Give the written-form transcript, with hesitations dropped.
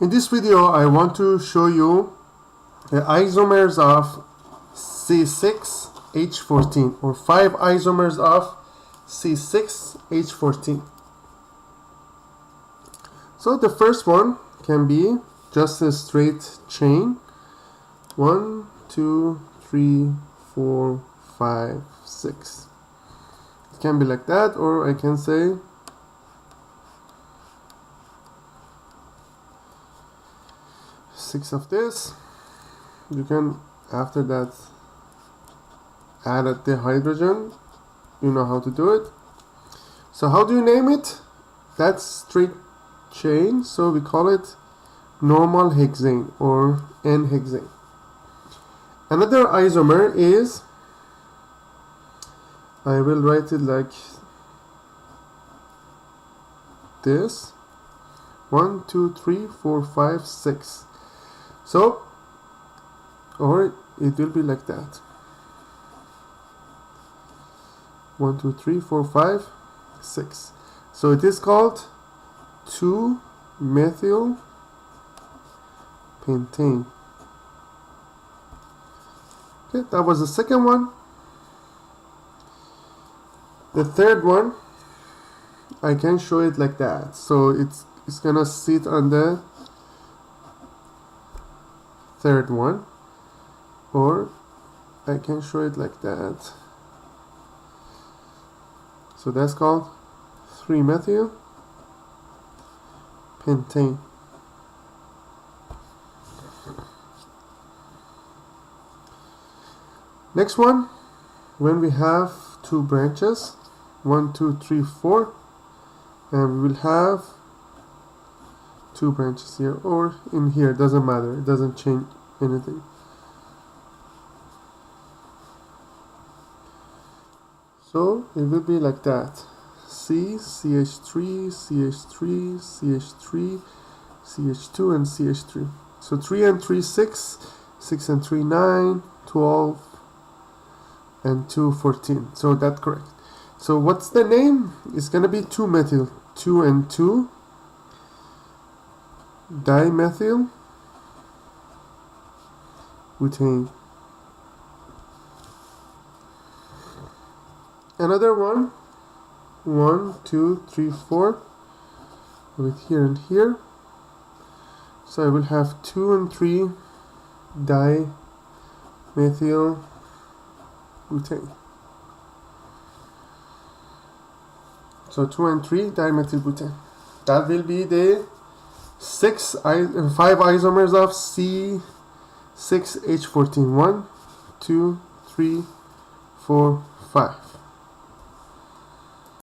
In this video, I want to show you the isomers of C6H14 or 5 isomers of C6H14. So the first one can be just a straight chain. 1, 2, 3, 4, 5, 6. It can be like that, or I can say six of this. You can after that add the hydrogen. You know how to do it. So how do you name it? That's straight chain, so we call it normal hexane or N-hexane. Another isomer is, I will write it like this: 1, 2, 3, 4, 5, 6. So, or it will be like that: 1, 2, 3, 4, 5, 6. So it is called 2-methyl pentane. Okay, that was the second one. The third one, I can show it like that. So it's gonna sit on the third one, or I can show it like that. So that's called 3-methyl pentane. Next one, when we have two branches, 1, 2, 3, 4, and we will have two branches here or in here, doesn't matter, it doesn't change anything. So it will be like that: C, CH3, CH3, CH3, CH2, and CH3. So 3 and 3, 6, 6 and 3, 9, 12, and 2, 14. So that's correct. So what's the name? It's gonna be 2-methyl, 2 and 2 dimethyl butane. Another one, 1, 2, 3, 4, with here and here. So I will have 2 and 3 dimethyl butane. So 2 and 3 dimethyl butane. That will be the 5 isomers of C6H14. 1, 2, 3, 4, 5.